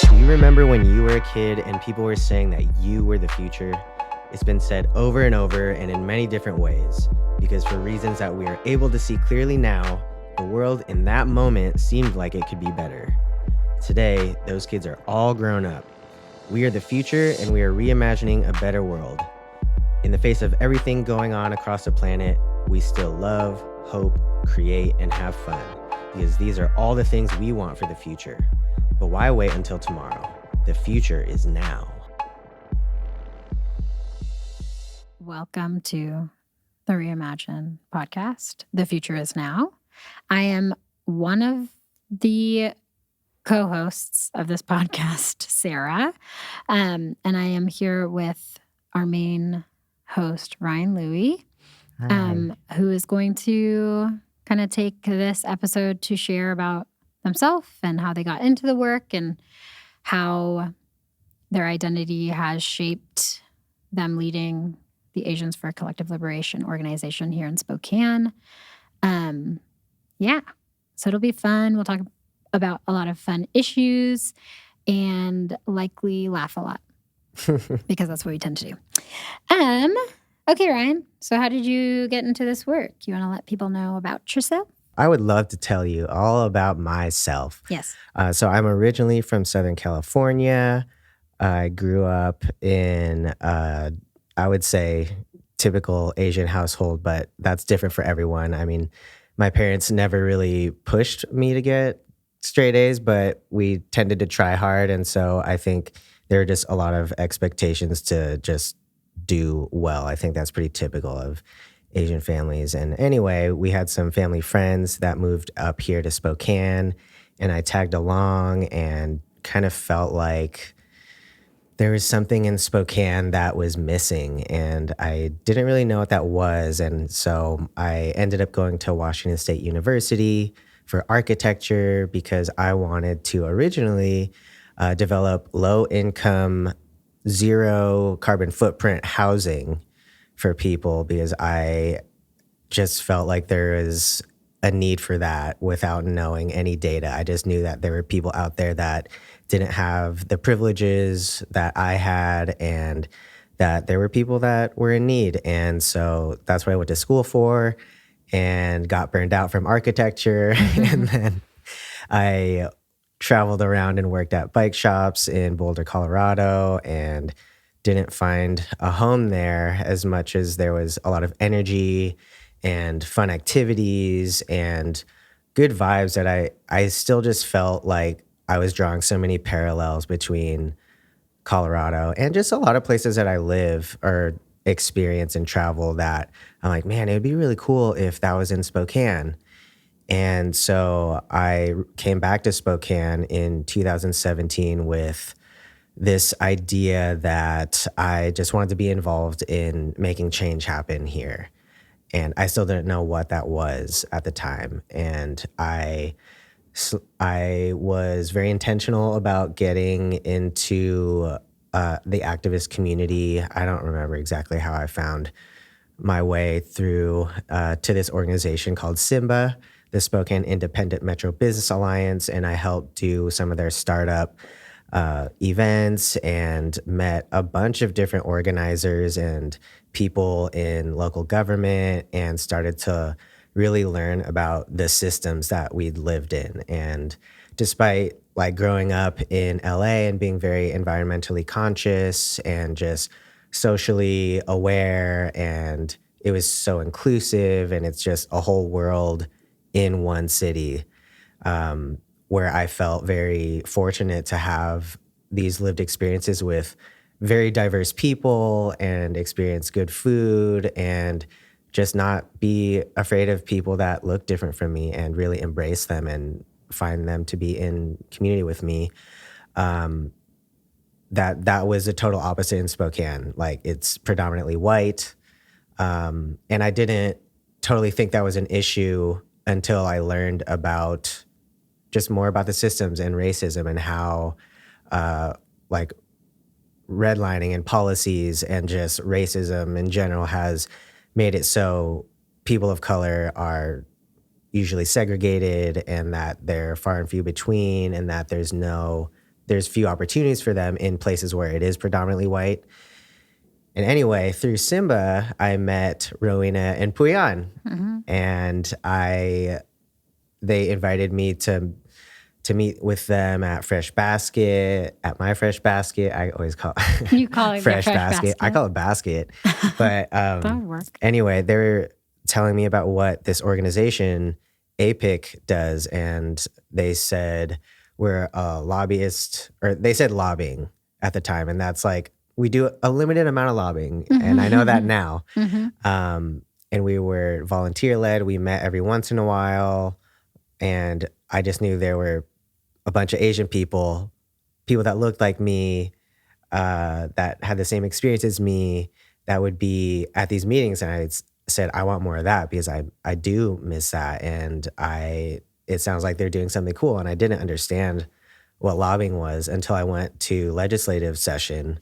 Do you remember when you were a kid and people were saying that you were the future? It's been said over and over and in many different ways, because for reasons that we are able to see clearly now, the world in that moment seemed like it could be better. Today, those kids are all grown up. We are the future and we are reimagining a better world. In the face of everything going on across the planet, we still love, hope, create, and have fun, because these are all the things we want for the future. But why wait until tomorrow? The future is now. Welcome to the Reimagine podcast. The future is now. I am one of the co-hosts of this podcast, Sarah, and I am here with our main host, Ryann Louie, who is going to kind of take this episode to share about themselves and how they got into the work and how their identity has shaped them leading the Asians for Collective Liberation organization here in Spokane. So it'll be fun. We'll talk about a lot of fun issues and likely laugh a lot because that's what we tend to do. Okay, Ryann. So how did you get into this work? You want to let people know about yourself? I would love to tell you all about myself. Yes. So I'm originally from Southern California. I grew up in, I would say, typical Asian household, but that's different for everyone. I mean, my parents never really pushed me to get straight A's, but we tended to try hard. And so I think there are just a lot of expectations to just do well. I think that's pretty typical of Asian families. And anyway, we had some family friends that moved up here to Spokane, and I tagged along and kind of felt like there was something in Spokane that was missing, and I didn't really know what that was. And so I ended up going to Washington State University for architecture because I wanted to originally develop low-income, zero carbon footprint housing for people, because I just felt like there is a need for that without knowing any data. I just knew that there were people out there that didn't have the privileges that I had, and that there were people that were in need. And so that's what I went to school for and got burned out from architecture. And then I traveled around and worked at bike shops in Boulder, Colorado, and didn't find a home there as much as there was a lot of energy and fun activities and good vibes that I still just felt like I was drawing so many parallels between Colorado and just a lot of places that I live or experience and travel, that I'm like, man, it would be really cool if that was in Spokane. And so I came back to Spokane in 2017 with this idea that I just wanted to be involved in making change happen here. And I still didn't know what that was at the time. And I was very intentional about getting into the activist community. I don't remember exactly how I found my way through to this organization called SIMBA, the Spokane Independent Metro Business Alliance. And I helped do some of their startup events and met a bunch of different organizers and people in local government, and started to really learn about the systems that we'd lived in. And despite like growing up in LA and being very environmentally conscious and just socially aware, and it was so inclusive, and it's just a whole world in one city, where I felt very fortunate to have these lived experiences with very diverse people and experience good food, and just not be afraid of people that look different from me, and really embrace them and find them to be in community with me. That was a total opposite in Spokane. Like, it's predominantly white. And I didn't totally think that was an issue until I learned about just more about the systems and racism, and how like redlining and policies and just racism in general has made it so people of color are, usually segregated and that they're far and few between and that there's few opportunities for them in places where it is predominantly white. And anyway, through Simba, I met Rowena and Puyan, and they invited me to meet with them at Fresh Basket, at my Fresh Basket. I always call You call it Fresh Fresh Basket. I call it Basket. But That would work. anyway, they were telling me about what this organization, APIC, does. And they said, we're a lobbyist, or they said lobbying at the time. And that's like, we do a limited amount of lobbying. And I know that now. And we were volunteer led. We met every once in a while. And I just knew there were a bunch of Asian people that looked like me, that had the same experience as me, that would be at these meetings. And I said, I want more of that because I do miss that. And it sounds like they're doing something cool. And I didn't understand what lobbying was until I went to legislative session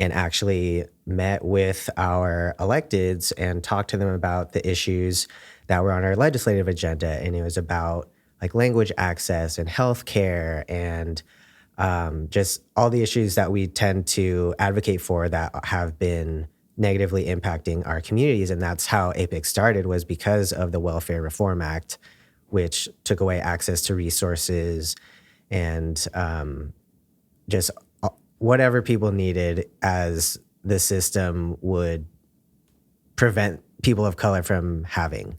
and actually met with our electeds and talked to them about the issues that were on our legislative agenda. And it was about like language access and healthcare and just all the issues that we tend to advocate for that have been negatively impacting our communities. And that's how APIC started, was because of the Welfare Reform Act, which took away access to resources and just whatever people needed as the system would prevent people of color from having.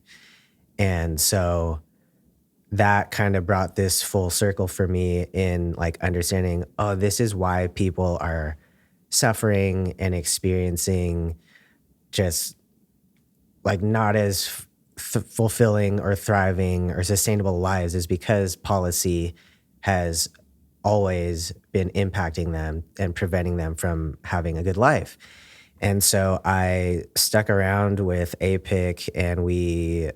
And so that kind of brought this full circle for me in like understanding, oh, this is why people are suffering and experiencing just like not as fulfilling or thriving or sustainable lives, is because policy has always been impacting them and preventing them from having a good life. And so I stuck around with APIC, and we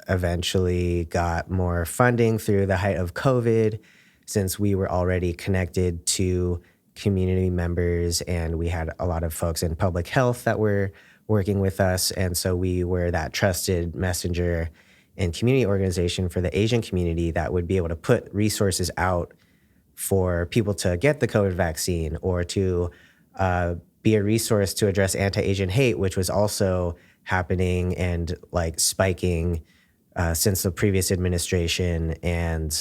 eventually got more funding through the height of COVID, since we were already connected to community members and we had a lot of folks in public health that were working with us. And so we were that trusted messenger and community organization for the Asian community that would be able to put resources out for people to get the COVID vaccine, or to be a resource to address anti-Asian hate, which was also happening and like spiking since the previous administration. And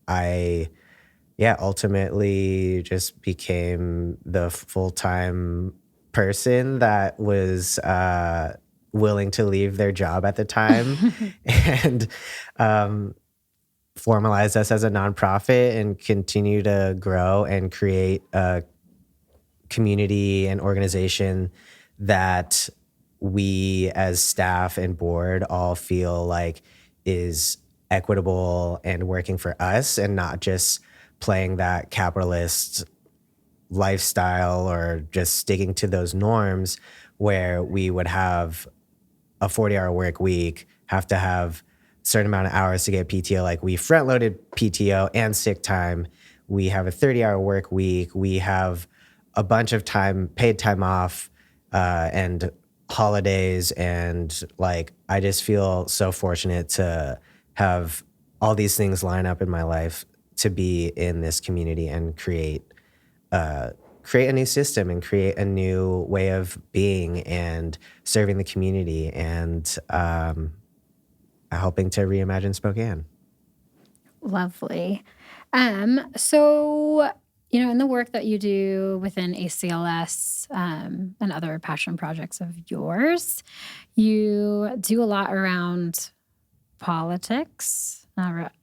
I ultimately just became the full-time person that was willing to leave their job at the time and formalize us as a nonprofit and continue to grow and create a community and organization that we as staff and board all feel like is equitable and working for us, and not just playing that capitalist lifestyle or just sticking to those norms where we would have a 40-hour work week, have to have a certain amount of hours to get PTO. Like, we front-loaded PTO and sick time. We have a 30-hour work week. We have a bunch of paid time off, and holidays. And like, I just feel so fortunate to have all these things line up in my life to be in this community and create a new system and create a new way of being and serving the community and helping to reimagine Spokane. Lovely. So, in the work that you do within ACLS and other passion projects of yours, you do a lot around politics,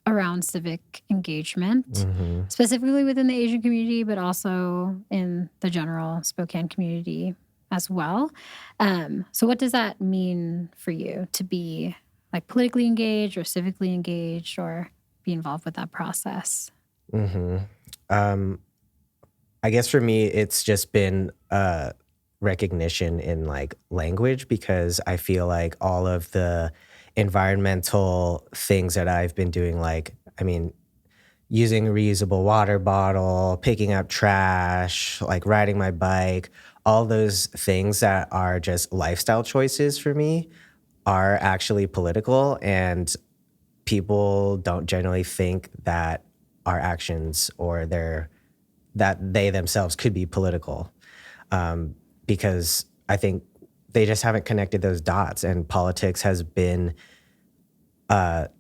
around civic engagement, specifically within the Asian community, but also in the general Spokane community as well. So what does that mean for you to be like politically engaged or civically engaged or be involved with that process? I guess for me, it's just been recognition in like language, because I feel like all of the environmental things that I've been doing, like, I mean, using a reusable water bottle, picking up trash, like riding my bike, all those things that are just lifestyle choices for me are actually political. And people don't generally think that our actions or that they themselves could be political, because I think they just haven't connected those dots, and politics has been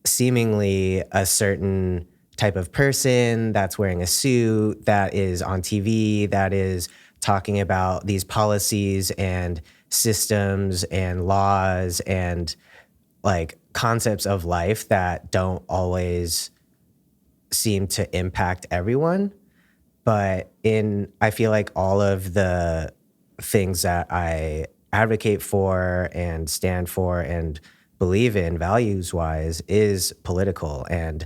seemingly a certain type of person that's wearing a suit, that is on TV, that is talking about these policies and systems and laws and like concepts of life that don't always seem to impact everyone. But I feel like all of the things that I advocate for and stand for and believe in values wise is political. And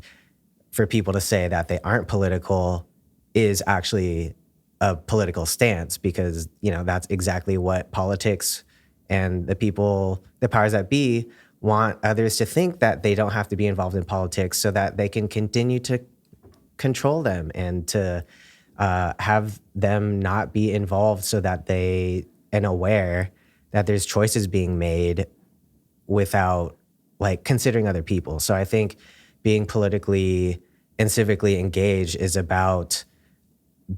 for people to say that they aren't political is actually a political stance, because, that's exactly what politics and the powers that be want others to think, that they don't have to be involved in politics so that they can continue to control them and to have them not be involved, so that and aware that there's choices being made without like considering other people. So I think being politically and civically engaged is about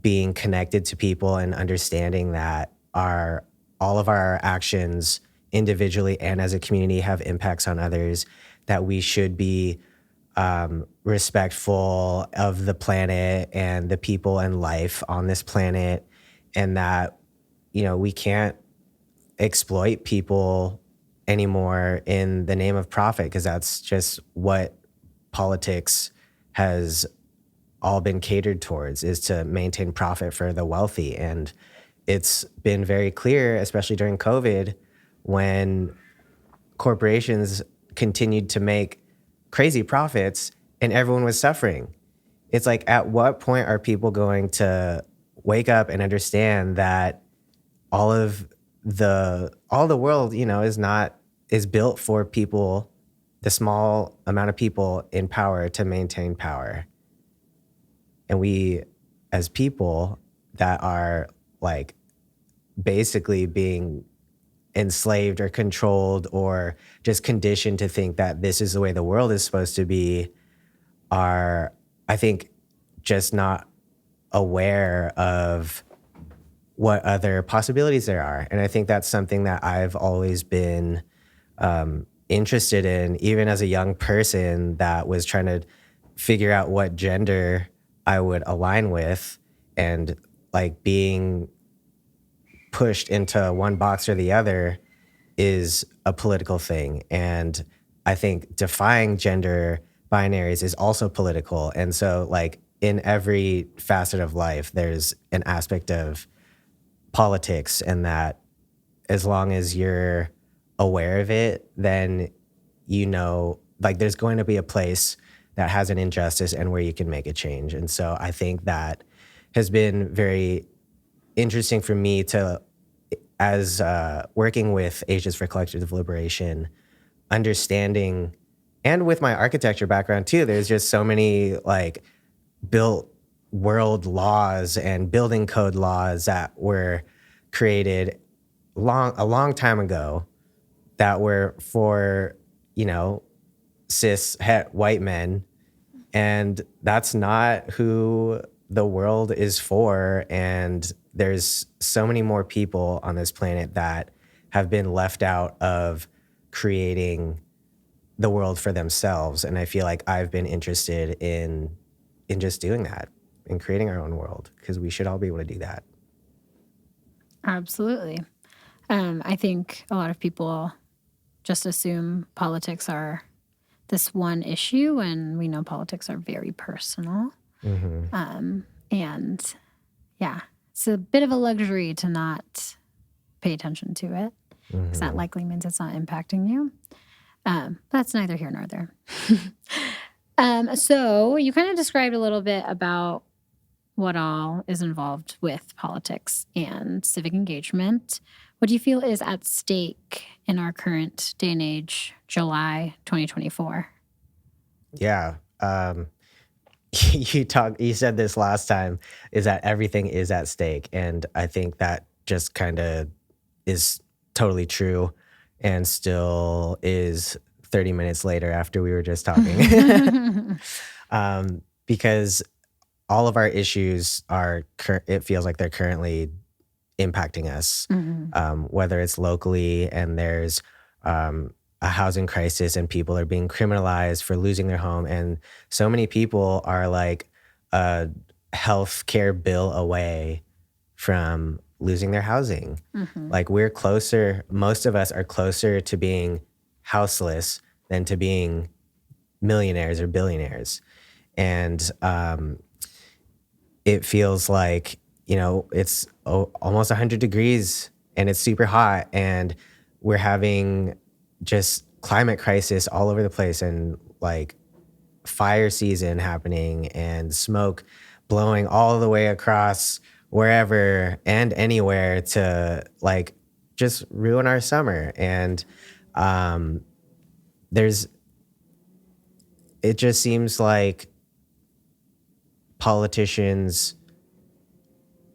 being connected to people and understanding that all of our actions individually and as a community have impacts on others, that we should be respectful of the planet and the people and life on this planet, and that, we can't exploit people anymore in the name of profit, because that's just what politics has all been catered towards, is to maintain profit for the wealthy. And it's been very clear, especially during COVID, when corporations continued to make crazy profits and everyone was suffering. It's like, at what point are people going to wake up and understand that all the world, is built for people, the small amount of people in power, to maintain power. And we, as people that are like basically being enslaved or controlled or just conditioned to think that this is the way the world is supposed to be, are, I think, just not aware of what other possibilities there are. And I think that's something that I've always been interested in, even as a young person that was trying to figure out what gender I would align with, and like being pushed into one box or the other is a political thing. And I think defying gender binaries is also political. And so like in every facet of life, there's an aspect of politics, and that as long as you're aware of it, then like there's going to be a place that has an injustice and where you can make a change. And so I think that has been very interesting for me to, as working with Asians for Collective Liberation, understanding, and with my architecture background too, there's just so many like built world laws and building code laws that were created a long time ago that were for, cis het white men. And that's not who the world is for. And there's so many more people on this planet that have been left out of creating the world for themselves. And I feel like I've been interested in just doing that, in creating our own world, because we should all be able to do that. Absolutely. I think a lot of people just assume politics are this one issue, and we know politics are very personal. Mm-hmm. And yeah, it's a bit of a luxury to not pay attention to it, because that likely means it's not impacting you. That's neither here nor there. So you kind of described a little bit about what all is involved with politics and civic engagement. What do you feel is at stake in our current day and age, July 2024? Yeah. You said this last time, is that everything is at stake. And I think that just kind of is totally true and still is 30 minutes later after we were just talking. Because all of our issues it feels like they're currently impacting us, whether it's locally and there's a housing crisis and people are being criminalized for losing their home. And so many people are like a health care bill away from losing their housing. Like we're closer, most of us are closer to being houseless than to being millionaires or billionaires. And it feels like, it's almost 100 degrees and it's super hot and we're having just climate crisis all over the place and like fire season happening and smoke blowing all the way across wherever and anywhere to like just ruin our summer. And it just seems like politicians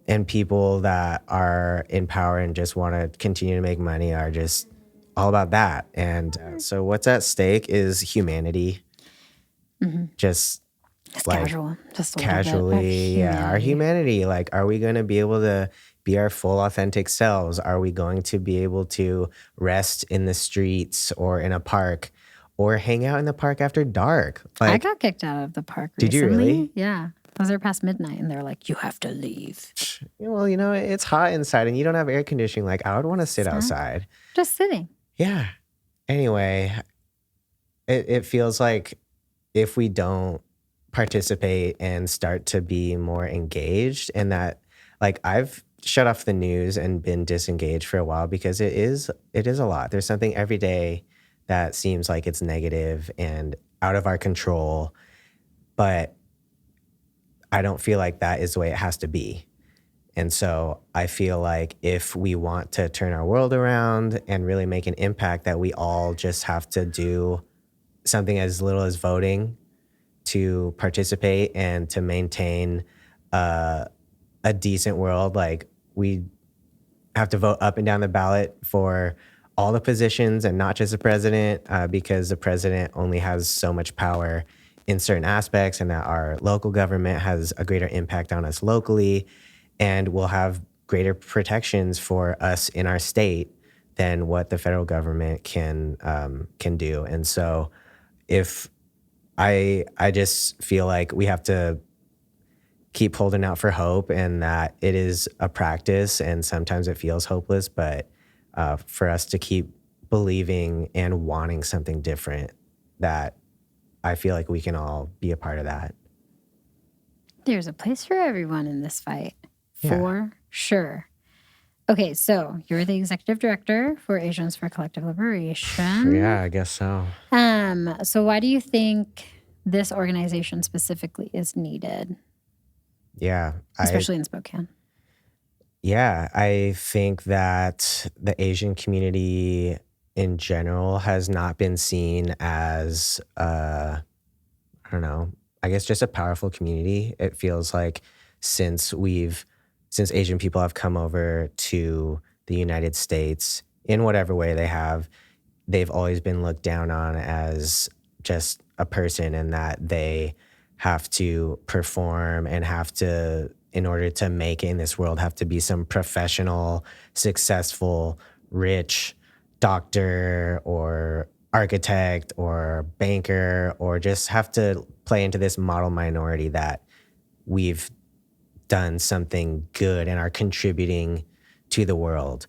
and people that are in power and just want to continue to make money are just all about that. And so what's at stake is humanity. Just like casual, just a casually, our humanity. Like, are we going to be able to be our full authentic selves? Are we going to be able to rest in the streets or in a park or hang out in the park after dark? Like, I got kicked out of the park recently. Did you really? Yeah. I was there past midnight and they're like, you have to leave. Well, it's hot inside and you don't have air conditioning. Like, I would want to sit outside. Just sitting. Yeah. Anyway, it feels like if we don't participate and start to be more engaged, and that, like, I've shut off the news and been disengaged for a while because it is a lot. There's something every day that seems like it's negative and out of our control, but I don't feel like that is the way it has to be. And so I feel like if we want to turn our world around and really make an impact, that we all just have to do something as little as voting to participate and to maintain a decent world. Like, we have to vote up and down the ballot for all the positions and not just the president, because the president only has so much power in certain aspects, and that our local government has a greater impact on us locally and will have greater protections for us in our state than what the federal government can do. And so if I just feel like we have to keep holding out for hope, and that it is a practice and sometimes it feels hopeless, but for us to keep believing and wanting something different, that I feel like we can all be a part of that. There's a place for everyone in this fight, for sure. Okay, so you're the executive director for Asians for Collective Liberation. Yeah, I guess so. So why do you think this organization specifically is needed? Yeah. Especially in Spokane. Yeah, I think that the Asian community in general has not been seen as, I don't know, I guess just a powerful community. It feels like since Asian people have come over to the United States, in whatever way they have, they've always been looked down on as just a person, and that they have to perform and have to, in order to make it in this world, have to be some professional, successful, rich doctor or architect or banker, or just have to play into this model minority that we've done something good and are contributing to the world.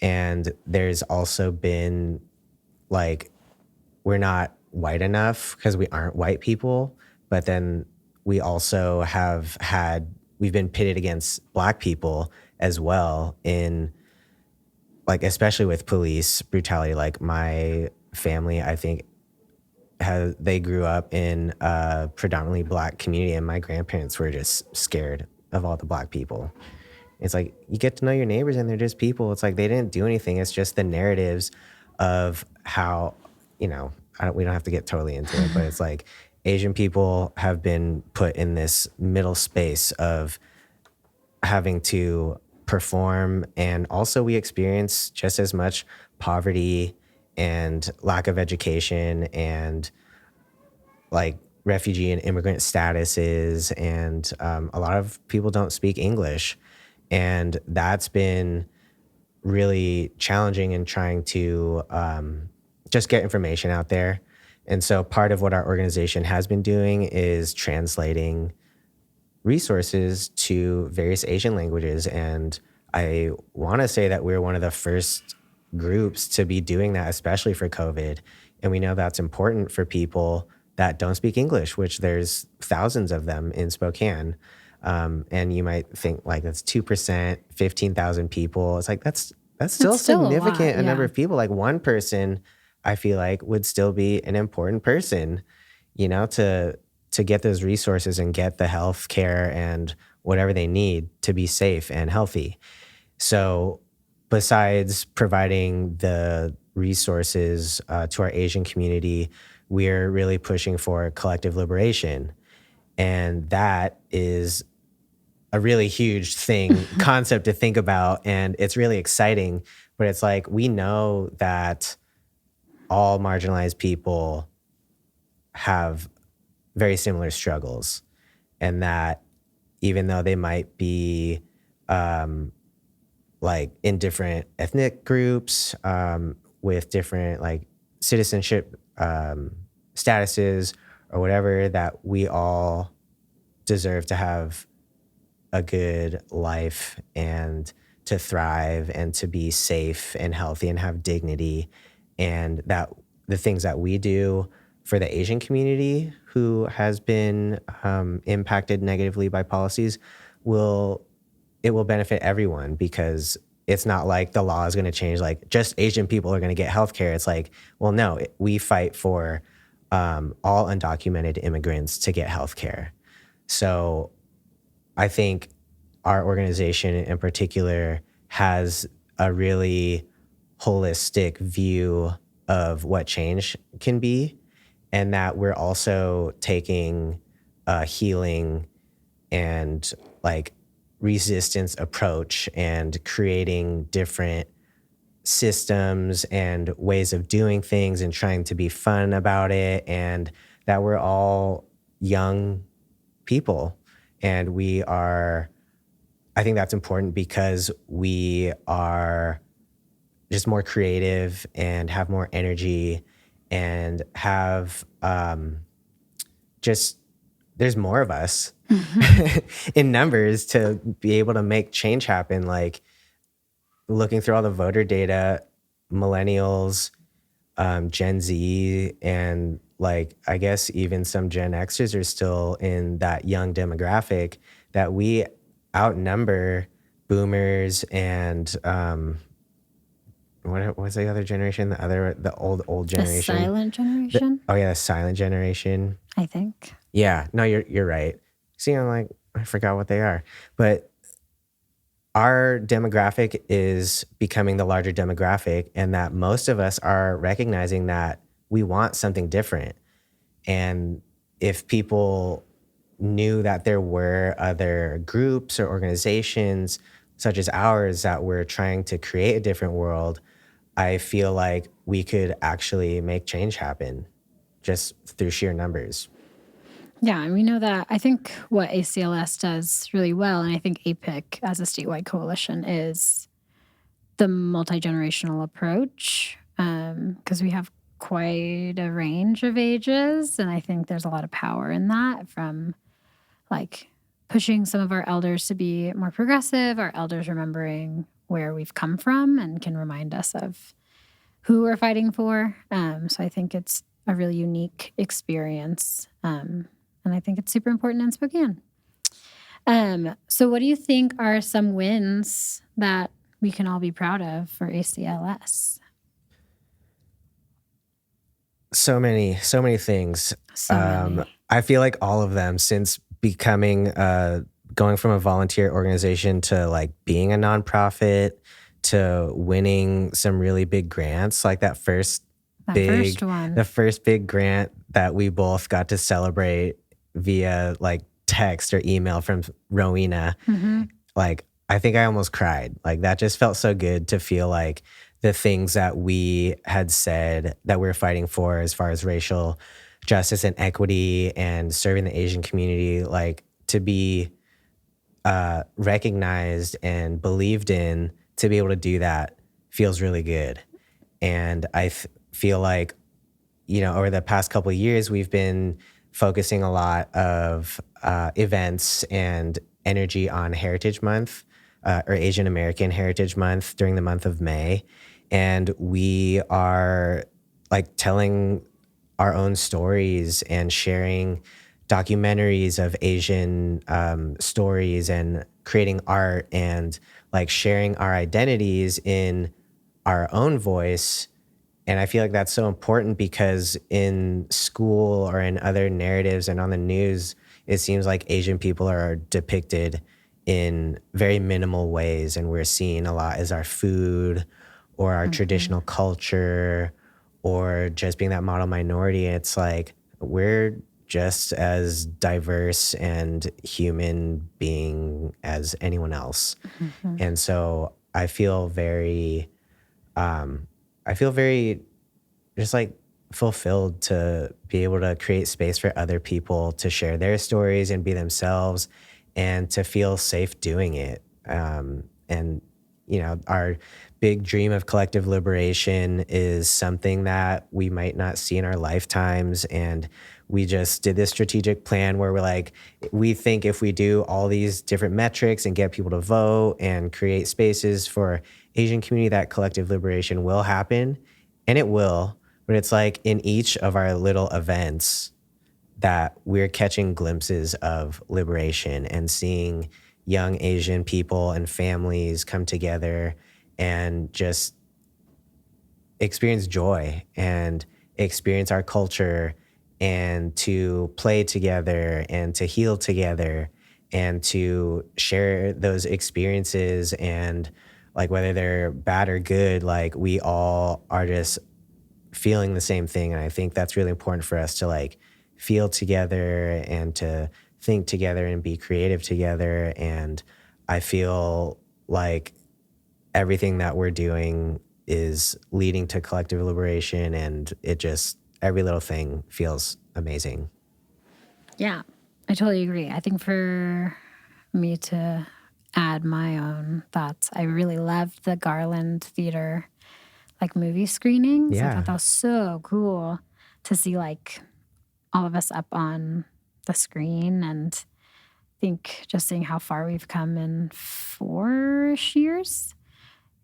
And there's also been, like, we're not white enough because we aren't white people, but then we also we've been pitted against Black people as well in, like, especially with police brutality. Like, my family, I think, they grew up in a predominantly Black community, and my grandparents were just scared of all the Black people. It's like, you get to know your neighbors and they're just people. It's like, they didn't do anything. It's just the narratives of how, we don't have to get totally into it, but it's like Asian people have been put in this middle space of having to perform. And also we experience just as much poverty and lack of education and like refugee and immigrant statuses. And a lot of people don't speak English. And that's been really challenging in trying to just get information out there. And so part of what our organization has been doing is translating resources to various Asian languages. And I want to say that we're one of the first groups to be doing that, especially for COVID. And we know that's important for people that don't speak English, which there's thousands of them in Spokane. And you might think like that's 2%, 15,000 people. It's like, that's still still a significant lot, number yeah. of people. Like one person, I feel like would still be an important person, to get those resources and get the health care and whatever they need to be safe and healthy. So besides providing the resources to our Asian community, we're really pushing for collective liberation. And that is a really huge concept to think about. And it's really exciting, but it's like, we know that all marginalized people have very similar struggles, and that even though they might be like in different ethnic groups with different like citizenship statuses or whatever, that we all deserve to have a good life and to thrive and to be safe and healthy and have dignity, and that the things that we do for the Asian community who has been impacted negatively by policies will benefit everyone, because it's not like the law is going to change, like just Asian people are going to get healthcare. It's like, well, no, we fight for all undocumented immigrants to get healthcare. So I think our organization in particular has a really holistic view of what change can be, and that we're also taking a healing and like resistance approach and creating different systems and ways of doing things and trying to be fun about it, and that we're all young people. And I think that's important because we are just more creative and have more energy and have there's more of us in numbers to be able to make change happen. Like looking through all the voter data, millennials, Gen Z, and like I guess even some Gen Xers are still in that young demographic, that we outnumber boomers and what was the other generation? The old generation. The silent generation? The silent generation. I think. Yeah, no, you're right. See, I'm like, I forgot what they are. But our demographic is becoming the larger demographic, and that most of us are recognizing that we want something different. And if people knew that there were other groups or organizations such as ours that were trying to create a different world, I feel like we could actually make change happen just through sheer numbers. Yeah, and we know that. I think what ACLS does really well, and I think APIC as a statewide coalition, is the multi-generational approach, because we have quite a range of ages, and I think there's a lot of power in that, from like pushing some of our elders to be more progressive, our elders remembering where we've come from and can remind us of who we're fighting for. So I think it's a really unique experience. And I think it's super important in Spokane. So what do you think are some wins that we can all be proud of for ACLS? So many things. So many. I feel like all of them, since becoming, going from a volunteer organization to like being a nonprofit to winning some really big grants, like the first big grant that we both got to celebrate via like text or email from Rowena. Mm-hmm. Like, I think I almost cried. Like that just felt so good to feel like the things that we had said that we're fighting for as far as racial justice and equity and serving the Asian community, like to be recognized and believed in, to be able to do that feels really good. And I feel like, over the past couple of years, we've been focusing a lot of events and energy on Heritage Month, or Asian American Heritage Month during the month of May. And we are like telling our own stories and sharing documentaries of Asian stories and creating art and like sharing our identities in our own voice. And I feel like that's so important because in school or in other narratives and on the news, it seems like Asian people are depicted in very minimal ways. And we're seen a lot as our food or our traditional culture or just being that model minority. It's like we're just as diverse and human being as anyone else. And so I feel very just like fulfilled to be able to create space for other people to share their stories and be themselves and to feel safe doing it. And, our big dream of collective liberation is something that we might not see in our lifetimes. And we just did this strategic plan where we think if we do all these different metrics and get people to vote and create spaces for Asian community, that collective liberation will happen, and it will. But it's like in each of our little events that we're catching glimpses of liberation and seeing young Asian people and families come together and just experience joy and experience our culture and to play together and to heal together and to share those experiences. And like whether they're bad or good, like we all are just feeling the same thing. And I think that's really important for us to like feel together and to think together and be creative together. And I feel like everything that we're doing is leading to collective liberation, and every little thing feels amazing. Yeah, I totally agree. I think for me to add my own thoughts, I really loved the Garland Theater like movie screenings. I thought that was so cool to see like all of us up on the screen, and I think just seeing how far we've come in 4-ish years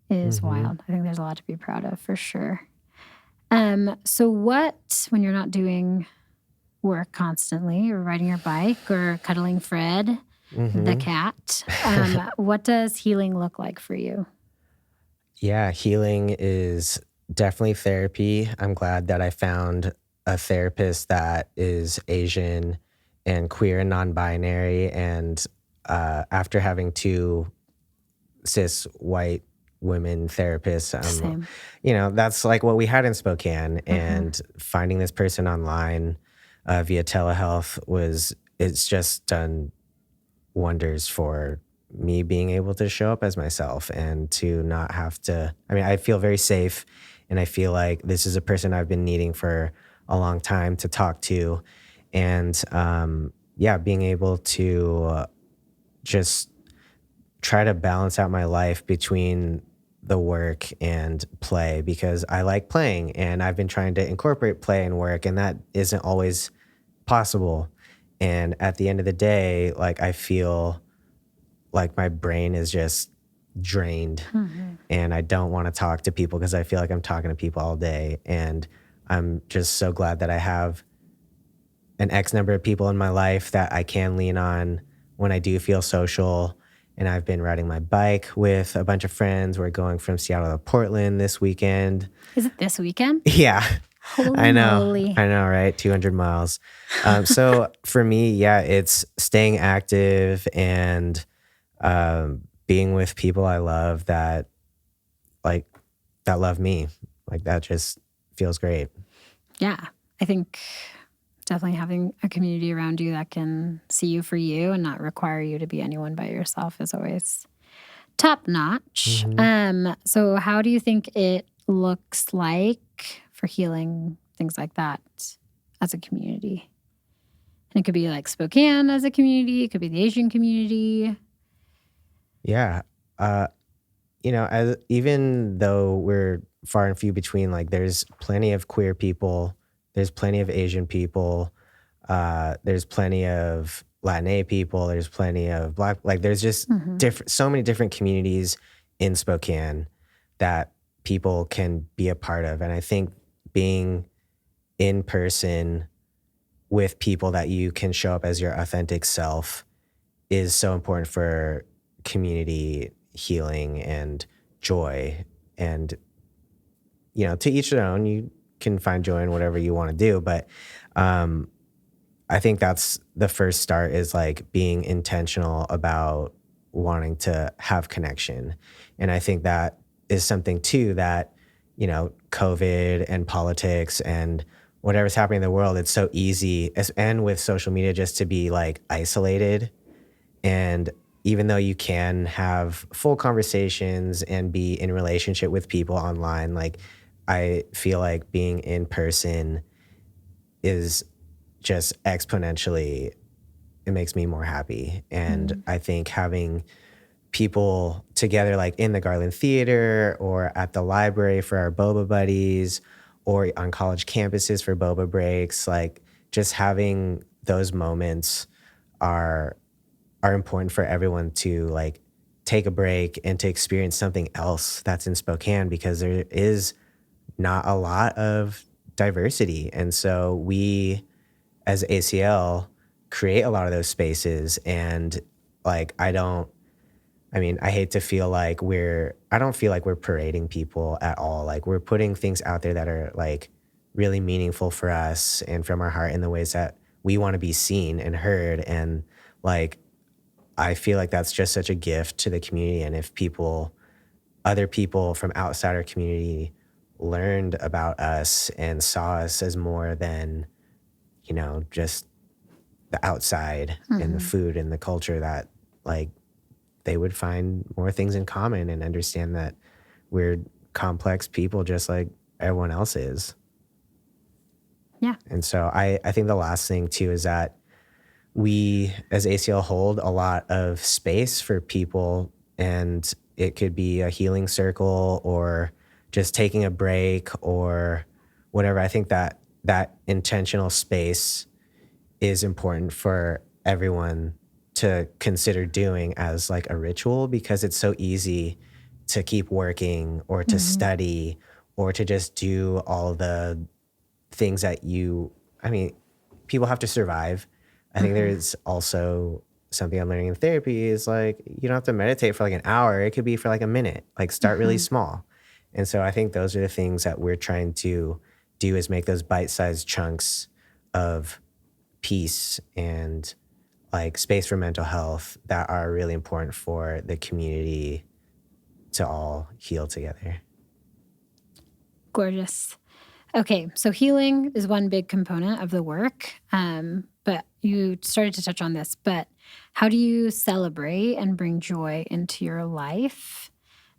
is wild. I think there's a lot to be proud of for sure. So what, when you're not doing work constantly or riding your bike or cuddling Fred, the cat, what does healing look like for you? Yeah, healing is definitely therapy. I'm glad that I found a therapist that is Asian and queer and non-binary. And after having two cis white women therapists, Same. that's like what we had in Spokane. And finding this person online via telehealth it's just done wonders for me being able to show up as myself and to not have to. I feel very safe, and I feel like this is a person I've been needing for a long time to talk to. And being able to just try to balance out my life between the work and play, because I like playing and I've been trying to incorporate play and work, and that isn't always possible. And at the end of the day, like I feel like my brain is just drained and I don't want to talk to people because I feel like I'm talking to people all day. And I'm just so glad that I have an X number of people in my life that I can lean on when I do feel social. And I've been riding my bike with a bunch of friends. We're going from Seattle to Portland this weekend. Is it this weekend? Yeah. Holy I know, moly. right? 200 miles. So for me, it's staying active and being with people I love that love me. Like that just feels great. Yeah, I think definitely having a community around you that can see you for you and not require you to be anyone but yourself is always top notch. So how do you think it looks like for healing, things like that, as a community? And it could be like Spokane as a community. It could be the Asian community. Yeah. Even though we're far and few between, like there's plenty of queer people, there's plenty of Asian people, there's plenty of Latin people, there's plenty of Black, like there's just so many different communities in Spokane that people can be a part of. And I think being in person with people that you can show up as your authentic self is so important for community healing and joy. And, to each their own, you can find joy in whatever you want to do. But I think that's the first start, is like being intentional about wanting to have connection. And I think that is something too that, COVID and politics and whatever's happening in the world, it's so easy, and with social media, just to be like isolated. And even though you can have full conversations and be in relationship with people online, like I feel like being in person is just exponentially, it makes me more happy. And I think having people together, like in the Garland Theater or at the library for our boba buddies, or on college campuses for boba breaks, like just having those moments are important for everyone to like take a break and to experience something else that's in Spokane, because there is not a lot of diversity. And so we as ACL create a lot of those spaces. And like, I hate to feel like I don't feel like we're parading people at all. Like we're putting things out there that are like really meaningful for us and from our heart in the ways that we want to be seen and heard. And like, I feel like that's just such a gift to the community. And if other people from outside our community learned about us and saw us as more than, just the outside and the food and the culture, that like they would find more things in common and understand that we're complex people just like everyone else is. Yeah. And so I think the last thing too is that we as ACL hold a lot of space for people, and it could be a healing circle or just taking a break or whatever. I think that intentional space is important for everyone to consider doing as like a ritual, because it's so easy to keep working or to study or to just do all the things that people have to survive. I think there's also something I'm learning in therapy is like, you don't have to meditate for like an hour. It could be for like a minute, like start really small. And so I think those are the things that we're trying to do, is make those bite-sized chunks of peace and like space for mental health that are really important for the community to all heal together. Gorgeous. Okay, so healing is one big component of the work, but you started to touch on this, but how do you celebrate and bring joy into your life?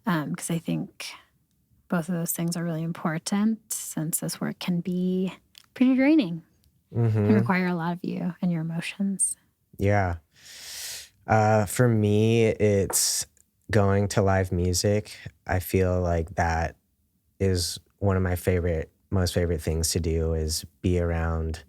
Because I think both of those things are really important, since this work can be pretty draining and require a lot of you and your emotions. Yeah. For me, it's going to live music. I feel like that is one of my most favorite things to do, is be around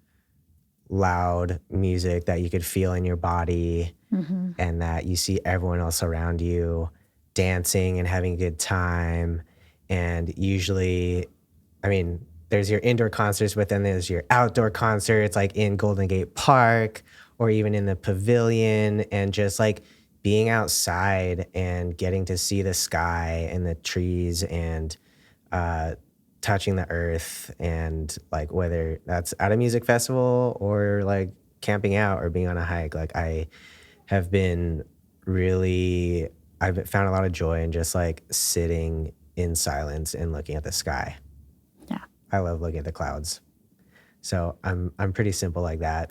loud music that you could feel in your body, and that you see everyone else around you dancing and having a good time. And usually, there's your indoor concerts, but then there's your outdoor concerts, like in Golden Gate Park or even in the pavilion, and just like being outside and getting to see the sky and the trees and touching the earth, and like whether that's at a music festival or like camping out or being on a hike. Like I've found a lot of joy in just like sitting in silence and looking at the sky. Yeah. I love looking at the clouds. So I'm pretty simple like that.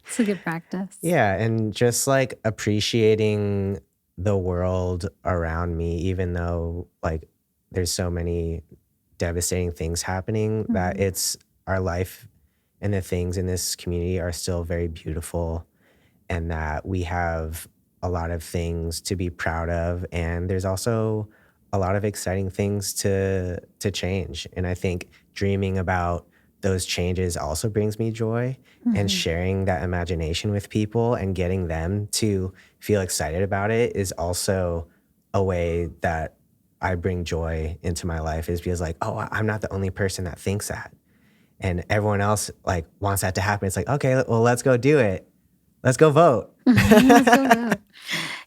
It's a good practice. Yeah, and just like appreciating the world around me, even though like there's so many devastating things happening, that it's our life and the things in this community are still very beautiful, and that we have a lot of things to be proud of, and there's also a lot of exciting things to change. And I think dreaming about those changes also brings me joy, and sharing that imagination with people and getting them to feel excited about it is also a way that I bring joy into my life, is because like, oh, I'm not the only person that thinks that. And everyone else like wants that to happen. It's like, okay, well, let's go do it. Let's go vote. Let's go vote.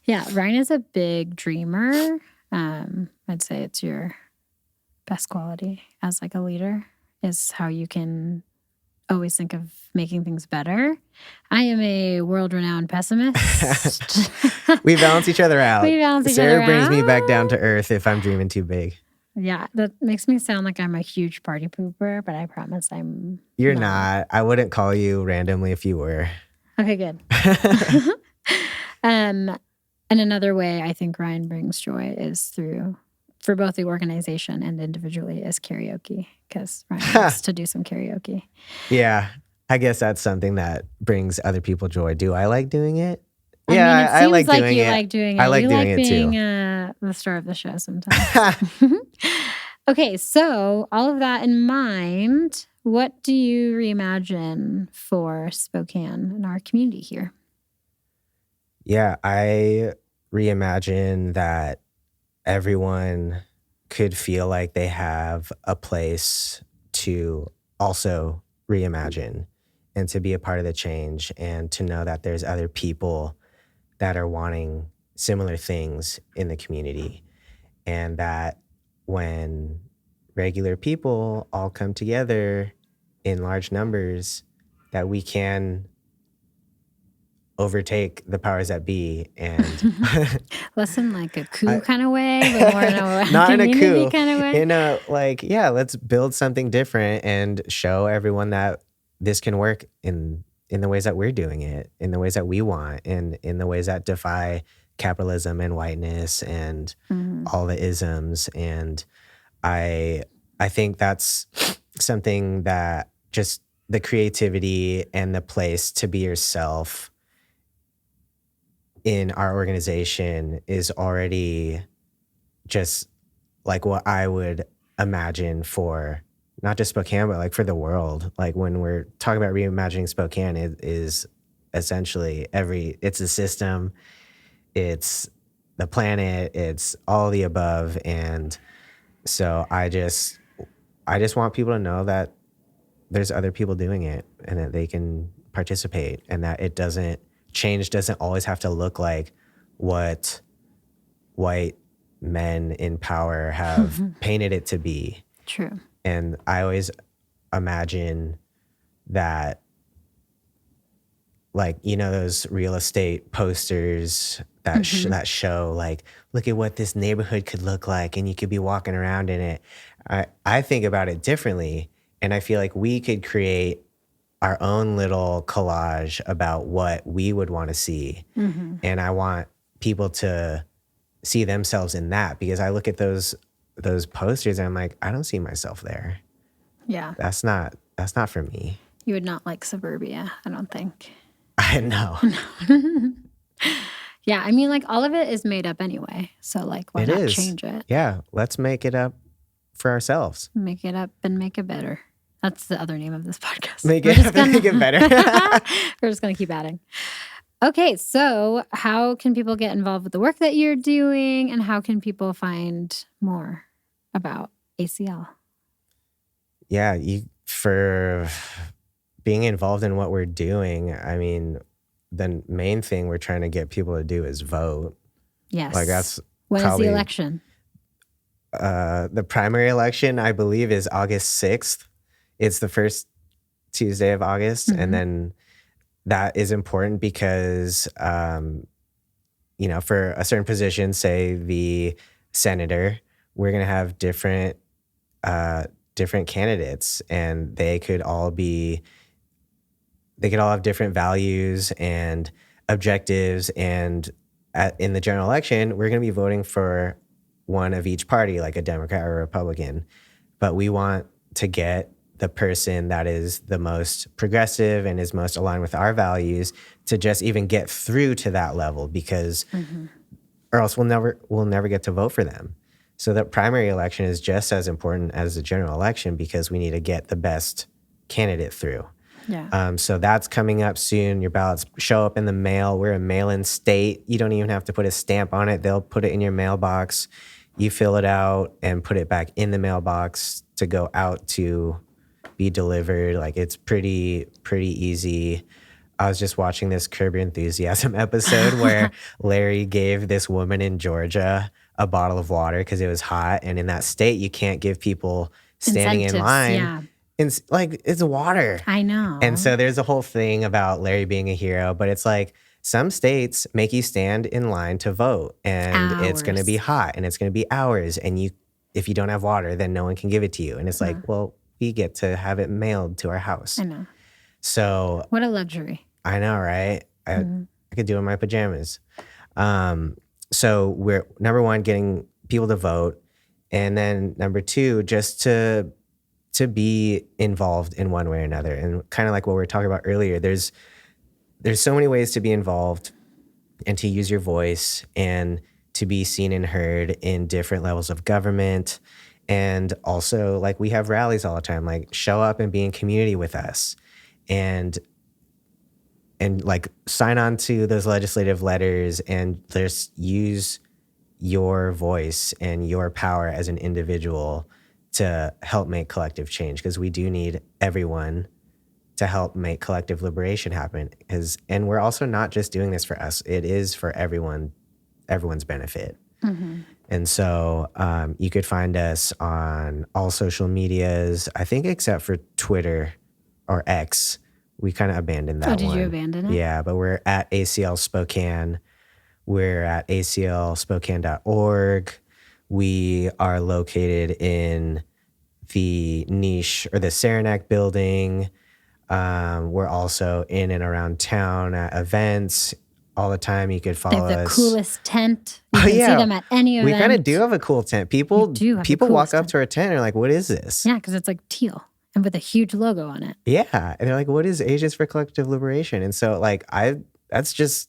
Yeah, Ryan is a big dreamer. I'd say it's your best quality as like a leader, is how you can always think of making things better. I am a world-renowned pessimist. We balance each other out. We balance each Sarah other brings me back out. down to earth if I'm dreaming too big. Yeah, that makes me sound like I'm a huge party pooper, but I promise I'm You're not. I wouldn't call you randomly if you were. Okay, good. And another way I think Ryan brings joy is for both the organization and individually, is karaoke, because Ryan wants to do some karaoke. Yeah, I guess that's something that brings other people joy. Do I like doing it? I Yeah, mean, it I seems like like doing you it. like doing it. I like you doing like it being too. the star of the show sometimes. Okay, so all of that in mind, what do you reimagine for Spokane and our community here? Yeah, I reimagine that everyone could feel like they have a place to also reimagine and to be a part of the change, and to know that there's other people that are wanting similar things in the community, and that when regular people all come together in large numbers, that we can overtake the powers that be. And less in like a coup kind of way, but more in a not in a community coup, kind of way. in a like, yeah, let's build something different and show everyone that this can work in the ways that we're doing it, in the ways that we want, and in the ways that defy capitalism and whiteness and all the isms. And I think that's something that just the creativity and the place to be yourself in our organization is already just like what I would imagine for not just Spokane, but like for the world. Like when we're talking about reimagining Spokane, it is essentially it's a system, it's the planet, it's all the above. And so I just want people to know that there's other people doing it, and that they can participate, and that change doesn't always have to look like what white men in power have painted it to be. True. And I always imagine that, like, you know, those real estate posters that that show like, look at what this neighborhood could look like, and you could be walking around in it. I think about it differently, and I feel like we could create our own little collage about what we would want to see. And I want people to see themselves in that, because I look at those posters and I'm like, I don't see myself there. Yeah. That's not for me. You would not like suburbia, I don't think. I know. Yeah, I mean, like, all of it is made up anyway. So, like, why not change it? Yeah, let's make it up for ourselves. Make it up and make it better. That's the other name of this podcast. Make it better. We're just going to keep adding. Okay, so how can people get involved with the work that you're doing, and how can people find more about ACL? Yeah, for being involved in what we're doing, I mean, the main thing we're trying to get people to do is vote. Yes. Like, that's when probably, is the election? The primary election, I believe, is August 6th. It's the first Tuesday of August. And then that is important because, you know, for a certain position, say the senator, we're going to have different candidates, and they could all have different values and objectives and in the general election, we're going to be voting for one of each party, like a Democrat or a Republican. But we want to get the person that is the most progressive and is most aligned with our values to just even get through to that level, because or else we'll never get to vote for them. So the primary election is just as important as the general election, because we need to get the best candidate through. Yeah. So that's coming up soon. Your ballots show up in the mail. We're a mail-in state. You don't even have to put a stamp on it. They'll put it in your mailbox. You fill it out and put it back in the mailbox to go out to be delivered. Like, it's pretty easy. I was just watching this Curb Your Enthusiasm episode where Larry gave this woman in Georgia a bottle of water because it was hot. And in that state, you can't give people standing in line. Yeah. It's like, it's water. I know. And so there's a whole thing about Larry being a hero, but it's like some states make you stand in line to vote, and it's going to be hot and it's going to be hours. And if you don't have water, then no one can give it to you. And it's like, well, we get to have it mailed to our house. I know. So what a luxury. I know, right? I could do it in my pajamas. So we're, number one, getting people to vote. And then number two, just to be involved in one way or another. And kind of like what we were talking about earlier, there's so many ways to be involved and to use your voice and to be seen and heard in different levels of government. And also, like, we have rallies all the time, like, show up and be in community with us. And like, sign on to those legislative letters and just use your voice and your power as an individual to help make collective change, because we do need everyone to help make collective liberation happen. And we're also not just doing this for us. It is for everyone's benefit. And so you could find us on all social medias, I think except for Twitter or X. We kind of abandoned that one. Oh, did you abandon it? Yeah, but we're at ACL Spokane. We're at aclspokane.org. We are located in the niche or the Saranac building. We're also in and around town at events all the time. You could follow us. They have the coolest tent. You can see them at any event. We kind of do have a cool tent. People walk up to our tent and are like, what is this? Yeah, because it's like teal and with a huge logo on it. Yeah. And they're like, what is Asians for Collective Liberation? And so, like, that's just,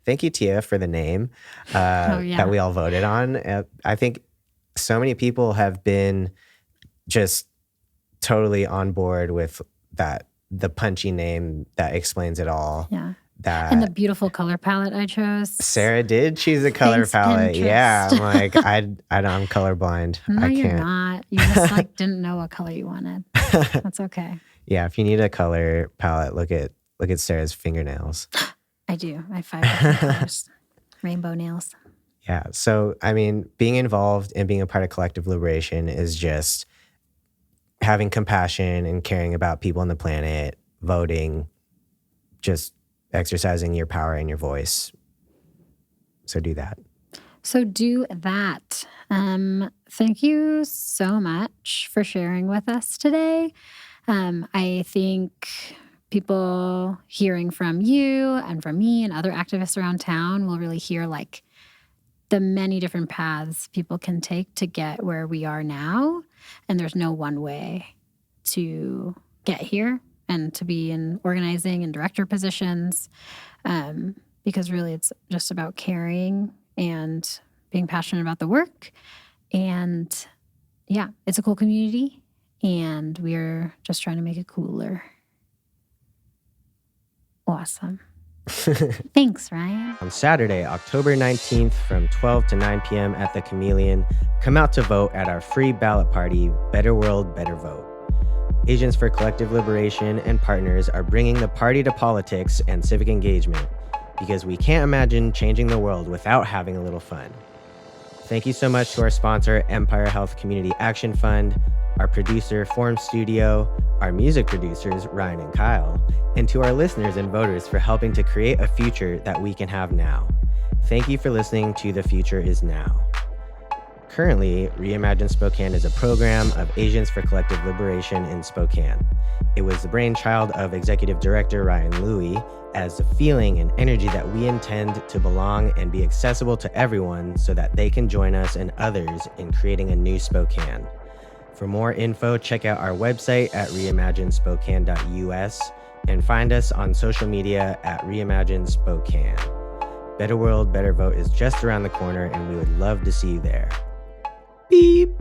thank you, Tia, for the name that we all voted on. I think so many people have been just totally on board with that, the punchy name that explains it all. Yeah. And the beautiful color palette I chose. Sarah did choose a color palette. Pinterest. Yeah. I'm like, I'm colorblind. No, I can't. You're not. You just like didn't know what color you wanted. That's okay. Yeah. If you need a color palette, look at Sarah's fingernails. I do. I have 5 different colors. Rainbow nails. Yeah. So, I mean, being involved and being a part of collective liberation is just having compassion and caring about people on the planet, voting, just exercising your power and your voice. So do that. Thank you so much for sharing with us today. I think people hearing from you and from me and other activists around town will really hear like the many different paths people can take to get where we are now. And there's no one way to get here and to be in organizing and director positions, because really it's just about caring and being passionate about the work. And yeah, it's a cool community, and we're just trying to make it cooler. Awesome. Thanks, Ryann. On Saturday, October 19th from 12 to 9 p.m. at the Chameleon, come out to vote at our free ballot party, Better World, Better Vote. Agents for Collective Liberation and partners are bringing the party to politics and civic engagement, because we can't imagine changing the world without having a little fun. Thank you so much to our sponsor, Empire Health Community Action Fund, our producer, Fohrm Studio, our music producers, Ryann and Kyle, and to our listeners and voters for helping to create a future that we can have now. Thank you for listening to The Future Is Now. Currently, Reimagine Spokane is a program of Asians for Collective Liberation in Spokane. It was the brainchild of Executive Director Ryann Louie as the feeling and energy that we intend to belong and be accessible to everyone so that they can join us and others in creating a new Spokane. For more info, check out our website at reimaginespokane.us and find us on social media at Reimagine Spokane. Better World, Better Vote is just around the corner, and we would love to see you there. Beep!